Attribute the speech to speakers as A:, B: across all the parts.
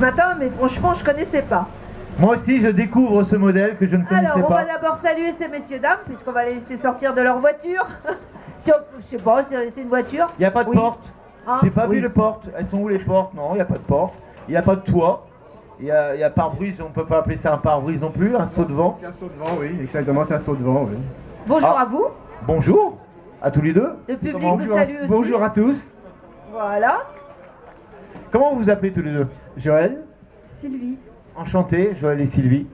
A: matin, mais franchement, je connaissais pas.
B: Moi aussi, je découvre ce modèle que je ne connaissais
A: Alors, on
B: pas.
A: va d'abord saluer ces messieurs-dames, puisqu'on va les laisser sortir de leur voiture. Si on- je sais pas, c'est une voiture.
B: Il n'y a pas de
A: Oui.
B: porte.
A: Hein?
B: J'ai pas
A: Oui.
B: vu les portes. Elles sont où les portes? Non, il n'y a pas de porte. Il n'y a pas de toit. Il y a pare-brise, on ne peut pas appeler ça un pare-brise non plus, un saut de vent.
C: C'est un saut de vent, oui, exactement, c'est un saut de vent, oui.
A: Bonjour
B: Ah.
A: à vous.
B: Bonjour à tous les deux.
A: Le public
C: Comment-
A: vous salue aussi.
C: Bonjour à tous.
A: Voilà.
B: Comment vous vous appelez tous les deux?
C: Joël.
A: Sylvie.
B: Enchanté, Joël et Sylvie.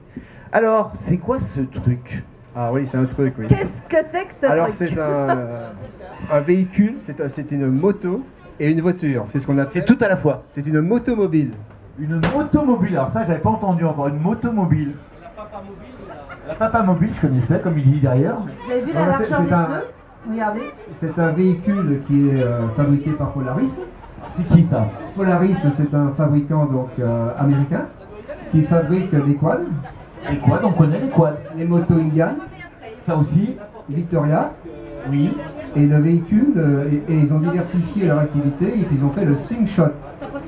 B: Alors, c'est quoi ce truc?
C: Ah oui, c'est un truc, oui.
A: Qu'est-ce que c'est que ce
C: Alors
A: truc?
C: c'est un véhicule, c'est une moto et une voiture. C'est ce qu'on
B: C'est
C: appelle.
B: tout à la fois.
C: C'est une motomobile.
B: Une motomobile, alors ça j'avais pas entendu encore, une motomobile. La papa mobile, je connaissais, comme il dit derrière.
A: Vous avez vu
C: Ah,
A: la
C: c'est-
A: largeur des
C: c'est un-
A: pneus? Regardez.
C: C'est un véhicule qui est fabriqué par Polaris.
B: C'est qui ça?
C: Polaris, c'est un fabricant donc américain qui fabrique les quads,
B: Les quads, on connaît les quads.
C: les motos Indian,
B: Ça aussi?
C: Victoria.
B: Oui.
C: Et le véhicule, et ils ont diversifié leur activité et puis ils ont fait le slingshot,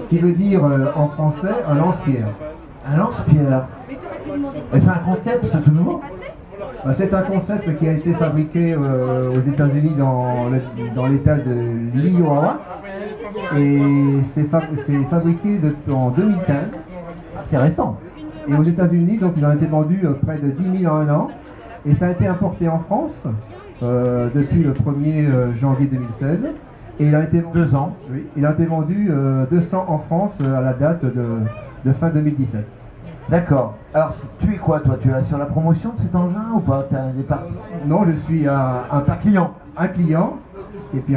C: qui veut dire en français un lance-pierre.
B: Un lance-pierre. Et c'est un concept, c'est tout nouveau?
C: Bah, c'est un concept qui a été fabriqué aux États-Unis dans l'état de l'Iowa et c'est fabriqué en 2015.
B: Ah, c'est récent.
C: Et aux États-Unis, donc il a été vendu près de 10 000 en un an et ça a été importé en France depuis le 1er janvier 2016 et il a été vendu,
B: 2 ans.
C: oui, il a été vendu 200 en France à la date de fin 2017.
B: D'accord. Alors, tu es quoi toi? Tu es sur la promotion de cet engin ou pas? T'as des
C: Non, je suis un client et puis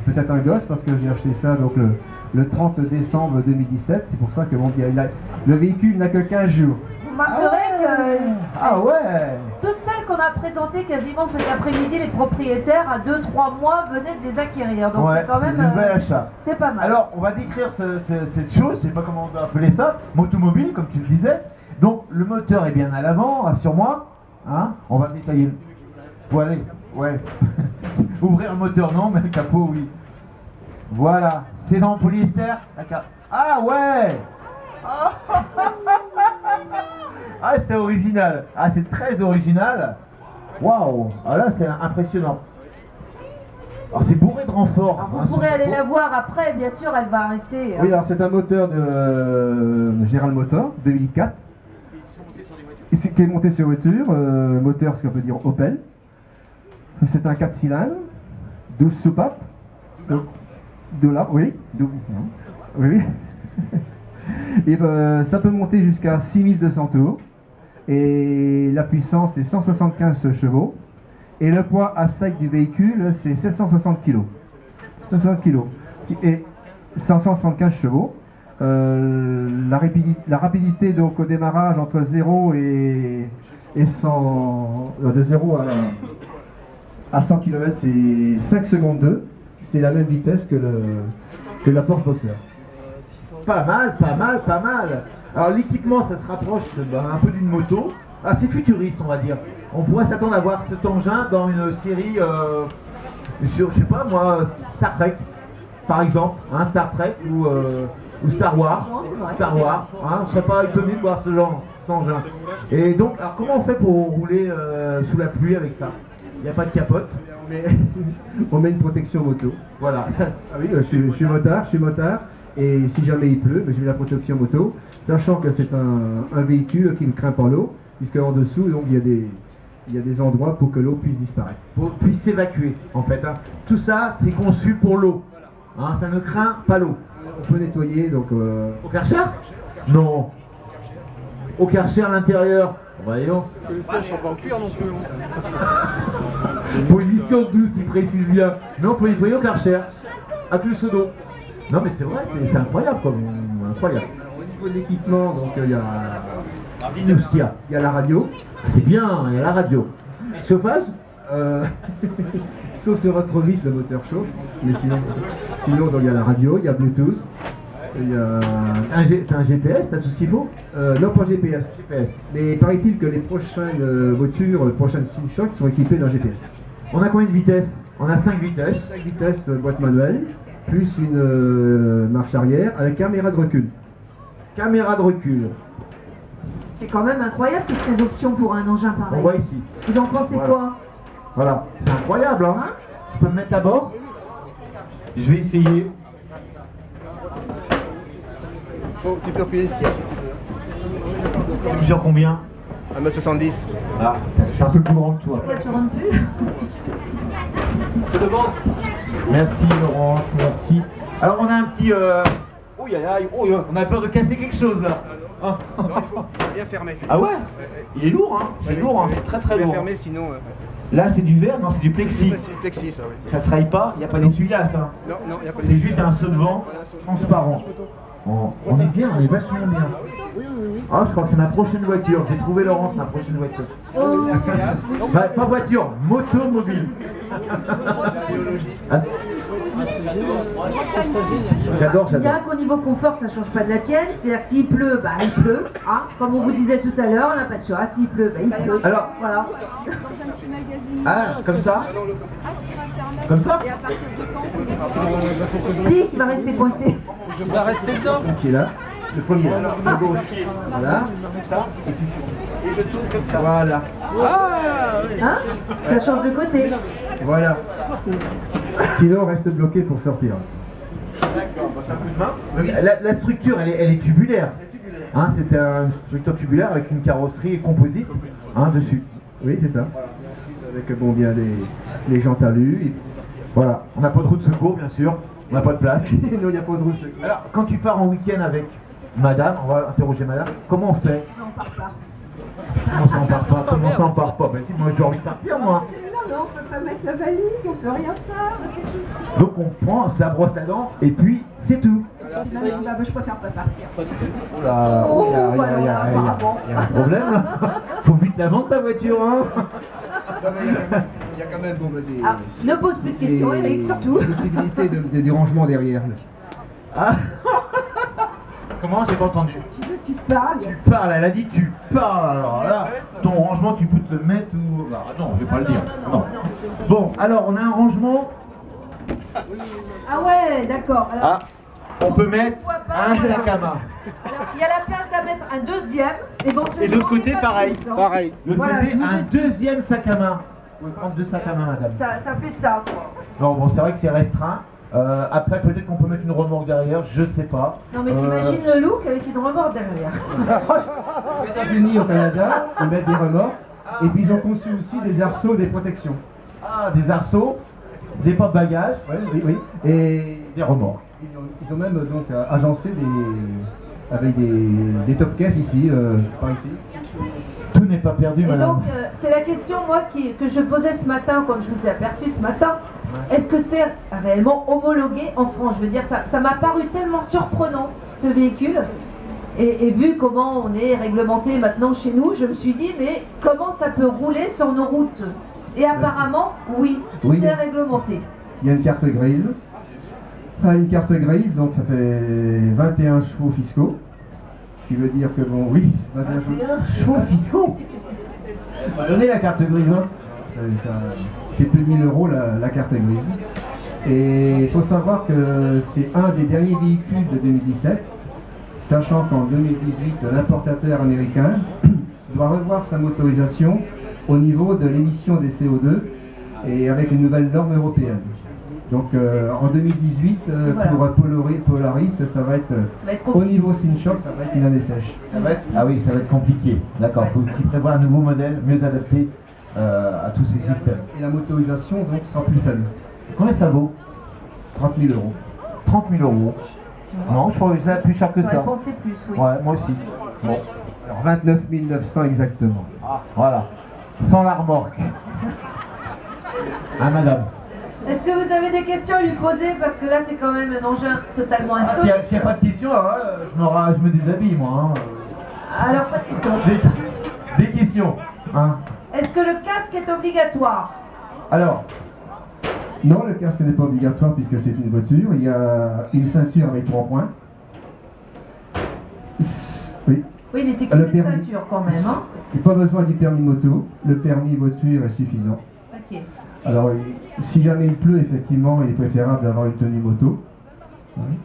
C: peut-être un gosse parce que j'ai acheté ça donc le 30 décembre 2017. C'est pour ça que le véhicule n'a que 15 jours.
A: Vous remarquerez
B: Ah ouais!
A: que toutes celles qu'on a présentées quasiment cet après-midi, les propriétaires à 2-3 mois venaient de les acquérir. Donc
B: Ouais,
A: c'est quand
B: c'est
A: même.
B: un nouvel achat.
A: C'est pas mal.
B: Alors, on va décrire cette chose, je sais pas comment on doit appeler ça, motomobile, comme tu le disais. Donc, le moteur est bien à l'avant, rassure-moi. Hein, on va détailler le... Bon, allez, ouais. Ouvrir le moteur, non, mais le capot, oui. Voilà, c'est dans le polyester. Ah ouais. Ah, c'est original. Ah, c'est très original. Waouh. Ah là, c'est impressionnant. Alors, c'est bourré de renforts.
A: Alors,
B: hein,
A: vous pourrez
B: ce
A: aller
B: capot.
A: la voir après, bien sûr, elle va rester.
C: Oui, alors c'est un moteur de General Motors 2004. Ici, qui est monté sur voiture, moteur, ce qu'on peut dire Opel. C'est un 4 cylindres, 12 soupapes. De là, oui. Oui. Et ça peut monter jusqu'à 6200 tours. Et la puissance est 175 chevaux. Et le poids à sec du véhicule, c'est 760 kg. 760 kg. Et 175 chevaux. La rapidité donc au démarrage entre 0 et 100, de 0 à 100 km, c'est 5 secondes 2. C'est la même vitesse que la Porsche Boxer.
B: Pas mal, pas mal, pas mal. Alors l'équipement, ça se rapproche un peu d'une moto. Ah, c'est futuriste, on va dire. On pourrait s'attendre à voir cet engin dans une série sur, je sais pas moi, Star Trek, par exemple, hein, Star Trek ou Star Wars.
A: Non, c'est vrai.
B: Star Wars, hein, on serait pas étonné de voir cet engin. Et donc, alors comment on fait pour rouler sous la pluie avec ça? Il n'y a pas de capote.
C: On met une protection moto.
B: Voilà, ça,
C: Ah oui, je suis motard. Et si jamais il pleut, je mets la protection moto, sachant que c'est un véhicule qui ne craint pas l'eau, puisque en dessous, donc, il y a des endroits pour que l'eau puisse disparaître.
B: puisse s'évacuer en fait. Hein. Tout ça, c'est conçu pour l'eau. Hein, ça ne craint pas l'eau.
C: On peut nettoyer, donc...
B: Au Karcher? Non. Au Karcher à l'intérieur. Voyons.
D: Parce que les sièges sont pas en cuir non plus.
B: Position douce, il précise bien. Mais on peut nettoyer au Karcher. À plus d'eau. Non mais c'est vrai, c'est incroyable comme. Incroyable.
C: Au niveau de l'équipement, donc il y a...
B: Dis-nous ce qu'il y a.
C: Il y a la radio,
B: C'est bien, il y a la radio. Chauffage?
C: sauf sur votre vis, le moteur chauffe, mais sinon donc, il y a la radio, il y a Bluetooth, il y a...
B: T'as un GPS, t'as tout ce qu'il faut?
C: Non, pas GPS.
B: GPS.
C: Mais paraît-il que les prochaines voitures, les prochaines Slingshot sont équipées d'un GPS.
B: On a combien de vitesses? On a 5 vitesses.
C: 5 vitesses boîte manuelle, plus une marche arrière avec caméra de recul.
B: caméra de recul.
A: C'est quand même incroyable toutes ces options pour un engin
B: On
A: pareil.
B: voit ici.
A: Vous en pensez
B: Voilà.
A: quoi?
B: Voilà, c'est incroyable, hein. Je peux me mettre à bord? Je vais essayer.
C: Tu peux reculer le siège.
B: Tu mesures combien?
C: 1m70.
B: Ah, je suis un peu plus grand que toi.
A: Pourquoi tu rentres plus?
B: Merci Laurence, merci. Alors on a un petit... on a peur de casser quelque chose là. Ah.
C: Non, il faut bien fermer.
B: Ah ouais? Il est lourd, hein. C'est lourd, hein. C'est très très
C: Bien
B: lourd.
C: fermé, sinon...
B: Là c'est du verre, non c'est du plexi.
C: C'est du plexi, ça, oui.
B: Ça se raille pas, il n'y a pas d'essuie-glace, hein.
C: Non, non, il n'y a pas
B: C'est juste un saut de vent transparent. On est bien, on est vachement bien. Ah, je crois que c'est ma prochaine voiture. J'ai trouvé Laurence, ma prochaine voiture. Bah, pas voiture, moto mobile. Ah. J'adore,
A: Je
B: j'adore.
A: dirais qu'au niveau confort, ça change pas de la tienne. C'est-à-dire que s'il pleut, bah il pleut. Hein. Comme on vous disait tout à l'heure, on n'a pas de choix. S'il pleut, bah il pleut.
B: Alors-
A: voilà.
B: Ah, comme ça? Comme ça?
A: Lui qui va rester coincé.
C: Qui est là? Le premier, là, à gauche. Voilà. Et je tourne comme ça. Voilà.
A: Hein? Ça change de côté.
C: Voilà. Sinon, on reste bloqué pour sortir.
B: La structure, elle est tubulaire. Hein, c'est une structure tubulaire avec une carrosserie composite dessus.
C: Oui, c'est ça. Avec bon bien les jantes à lu.
B: Voilà. On n'a pas de roue de secours, bien sûr. On n'a pas de place.
C: Non, il n'y a pas de roue.
B: Alors, quand tu pars en week-end avec madame, on va interroger madame, comment on fait?
A: Non, on part pas.
B: Comment ça on part pas? Comment ça on part pas? Ben si, moi j'ai envie de partir, moi.
A: Non, on peut pas mettre la valise, on peut rien faire.
B: Donc on prend sa brosse à dents et puis c'est tout.
A: Je préfère pas partir.
B: Oh là,
A: Oh,
B: il y a
A: voilà, apparemment.
B: un problème là. Faut vite la vendre ta voiture, hein.
C: Non, mais il y a quand même bon, des,
A: Ah, ne pose plus de questions, Eric, surtout.
C: des possibilités du rangement derrière.
B: Ah. Comment? J'ai pas entendu.
A: Tu parles.
B: Tu parles, elle a dit tu parles. Alors là, ton rangement, tu peux te le mettre ou... Ah, non, je vais pas le dire.
A: Non.
B: Bon, alors on a un rangement.
A: Ah ouais, d'accord. Alors,
B: On peut mettre un sac à main.
A: alors, il y a la place d'à mettre un deuxième, éventuellement.
B: Et de l'autre côté,
A: mais pas
B: pareil.
A: plus, hein.
C: Pareil.
B: Le
A: Voilà,
B: côté,
A: je vous
B: un
A: explique.
B: deuxième sac à main. Vous pouvez prendre deux sacs à main, madame.
A: Ça fait ça, quoi.
B: Non, bon, c'est vrai que c'est restreint. Après, peut-être qu'on peut mettre une remorque derrière, je sais pas.
A: Non, mais t'imagines le look avec une remorque derrière.
C: Aux États-Unis, au Canada, ils mettent des remords. Et puis ils ont conçu aussi des arceaux, des protections.
B: Ah, des arceaux, des porte-bagages,
C: Ouais, oui, oui. Et
B: des remorques.
C: ils ont même donc agencé avec des top caisses ici, par ici.
B: Tout n'est pas perdu,
A: Et
B: madame.
A: donc, c'est la question, moi, que je posais ce matin, quand je vous ai aperçu ce matin. Est-ce que c'est réellement homologué en France? Je veux dire, ça m'a paru tellement surprenant, ce véhicule. Et vu comment on est réglementé maintenant chez nous, je me suis dit, mais comment ça peut rouler sur nos routes? Et apparemment, oui,
C: Oui.
A: c'est réglementé.
C: Il y a une carte grise. Une carte grise, donc ça fait 21 chevaux fiscaux. Ce qui veut dire que bon, oui, 21 chevaux.
B: 21 chevaux fiscaux. Donnez la carte grise, hein.
C: C'est plus de 1000 € la carte grise. Et il faut savoir que c'est un des derniers véhicules de 2017, sachant qu'en 2018, l'importateur américain doit revoir sa motorisation au niveau de l'émission des CO2 et avec une nouvelle norme européenne. Donc en 2018,
A: Voilà.
C: pour Polaris, ça va être
A: Ça va être
C: au
A: compliqué.
C: niveau Synchok, ça va être une année sèche.
B: Ça va être... Ah oui, ça va être compliqué. D'accord, faut qu'ils prévoient un nouveau modèle, mieux adapté à tous ces systèmes.
C: Et la motorisation donc sera plus faible,
B: Combien ça vaut?
C: 30 000 €.
B: 30 000 €. Non, je crois que ça plus cher que
A: J'aurais
B: ça.
A: pensé plus, oui.
B: Ouais, moi aussi. Bon,
C: Alors 29 900 exactement.
B: voilà. Sans la remorque. Hein, madame?
A: Est-ce que vous avez des questions à lui poser? Parce que là, c'est quand même un engin totalement
B: S'il n'y
A: insolite.
B: a pas de questions, alors là, je me déshabille, moi. Hein.
A: Alors, pas de question.
B: Des questions. Hein.
A: Est-ce que le casque est obligatoire?
B: Alors,
C: Non, le casque n'est pas obligatoire puisque c'est une voiture. Il y a une ceinture avec 3 points. Oui.
A: Oui, il était
C: Le
A: équipé de
C: permis.
A: ceinture quand même, hein?
C: Il n'y a pas besoin du permis moto. Le permis voiture est suffisant.
A: Ok.
C: Alors, si jamais il pleut, effectivement, il est préférable d'avoir une tenue moto. Oui.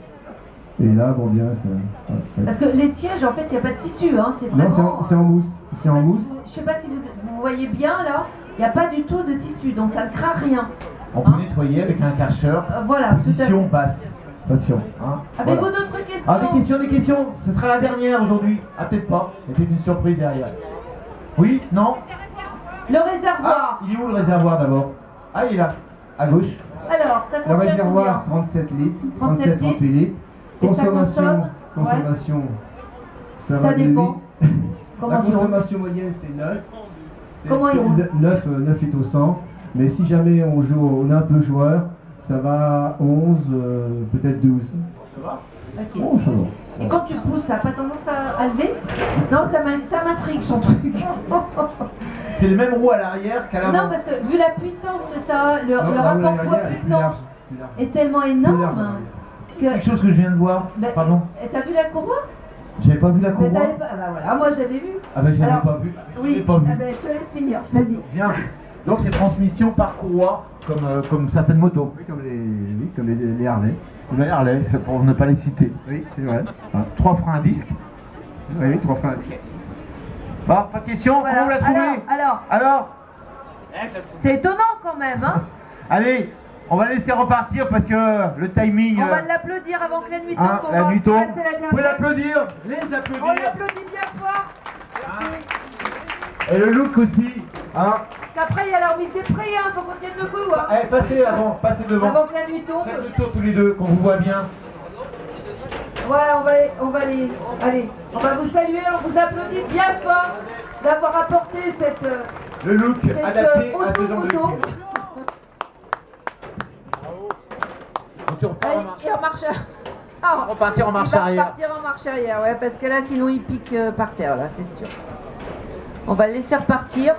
C: Et là, bon bien, c'est... ouais.
A: Parce que les sièges, en fait, il n'y a pas de tissu, hein, c'est
C: Non,
A: vraiment...
C: c'est en mousse. C'est en mousse.
A: Je sais pas si vous voyez bien, là, il n'y a pas du tout de tissu, donc ça ne craint rien.
B: On peut nettoyer avec un karcher.
A: Voilà, tout à
B: Position
A: fait.
B: basse. Attention. Hein,
A: Avez-vous
B: voilà.
A: d'autres questions?
B: Ah, des questions. Ce sera la dernière aujourd'hui. Ah, peut-être pas. Il y a peut-être une surprise derrière. Oui? Non?
A: Le
B: Ah,
A: réservoir.
B: il est où le réservoir d'abord? Ah, il est là. À gauche.
A: Alors, ça
C: Le
A: contient
C: réservoir,
A: combien?
C: 37 litres.
A: 37
C: 38 litres.
A: Et ça consomme
C: Consommation, ça
A: Ça
C: va de
A: dépend.
C: 8.
A: Comment
C: La
A: tu roules?
C: consommation moyenne, c'est 9.
A: Comment il roule?
C: 9 litres au 100. Mais si jamais on joue, on est un peu joueur, ça va 11, peut-être 12.
B: Ça va?
A: Ok.
C: Bon, ça va.
A: Et quand tu pousses, ça n'a pas tendance à lever? Non, ça m'intrigue son truc.
B: C'est les mêmes roues à l'arrière qu'à l'avant.
A: Non, parce que vu la puissance que ça a, le
C: Non, la
A: rapport
C: roue arrière est plus
A: poids-puissance
C: large, plus large.
A: est tellement
C: Plus
A: énorme
C: large,
A: que...
B: Quelque chose que je viens de voir.
A: Ben,
B: Pardon.
A: et t'as vu la courroie?
B: J'avais pas vu la
A: Ben,
B: courroie.
A: t'avais pas... Ah bah voilà, moi je l'avais vu.
B: Ah ben j'avais
A: Alors,
B: pas vu.
A: Oui,
B: J'avais pas vu.
A: ah ben, je te laisse finir, vas-y.
B: Bien. Donc c'est transmission par courroie, comme certaines motos.
C: Oui, comme les Harley.
B: Comme les Harley, pour ne pas les citer.
C: Oui, c'est vrai.
B: Hein, 3 freins à disque.
C: Oui, 3 freins.
B: Bon, pas de question.
A: Voilà.
B: Comment vous la trouvez?
A: Alors, c'est étonnant quand même, hein?
B: Allez, on va laisser repartir parce que le timing.
A: On va l'applaudir avant que la nuit tombe.
B: Hein,
A: on
B: la
A: va
B: nuit tombe.
A: passer la
B: Vous
A: dernière.
B: pouvez l'applaudir. Les
A: On
B: applaudir.
A: l'applaudit bien fort.
B: Et le look aussi. Hein.
A: Parce qu'après il y a la remise des prix, hein. Faut qu'on tienne le coup, hein.
B: Allez, passez avant, passez devant.
A: Avant que la nuit tombe.
B: Faites le tour tous les deux, qu'on vous voit bien.
A: Voilà, allez, on va vous saluer, on vous applaudit bien fort d'avoir apporté cette
B: Le look adapté à ce genre de
A: auto-moto.
B: véhicule.
A: Et en marche
B: On va partir en marche
A: il va
B: arrière.
A: partir en marche arrière, ouais, parce que là, sinon, il pique par terre, là, c'est sûr. On va le laisser repartir.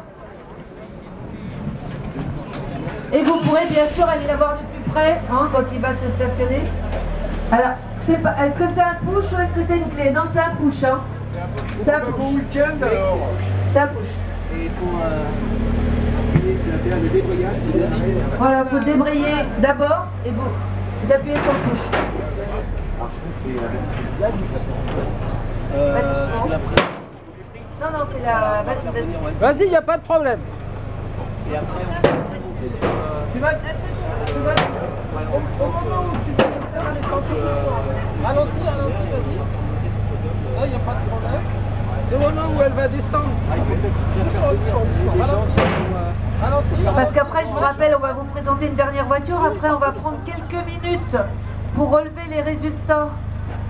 A: Et vous pourrez bien sûr aller la voir de plus près, hein, quand il va se stationner. Alors, est-ce que c'est un push ou est-ce que c'est une clé? Non, c'est un push, hein. C'est un push.
D: Bon week-end alors.
A: C'est un push.
D: Et il faut appuyer sur la pédale de débrayage.
A: Voilà, il faut débrayer d'abord et vous appuyez sur le push. Doucement. Non, non, c'est la... Vas-y, vas-y.
D: Vas-y, il n'y a pas de problème. Tu vas au moment où tu descends, elle est sortie doucement. Ralentis, vas-y. Là, il n'y a pas de problème. C'est au moment où elle va descendre. Ralentis.
A: Parce qu'après, je vous rappelle, on va vous présenter une dernière voiture. Après, on va prendre quelques minutes pour relever les résultats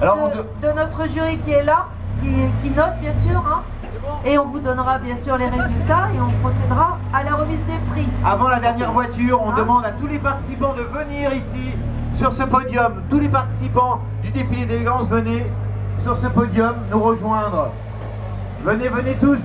A: de notre jury qui est là, qui note bien sûr. Hein. Et on vous donnera bien sûr les résultats et on procédera à la remise des prix.
B: Avant la dernière voiture, on demande à tous les participants de venir ici, sur ce podium. Tous les participants du défilé d'élégance, venez sur ce podium nous rejoindre. Venez tous.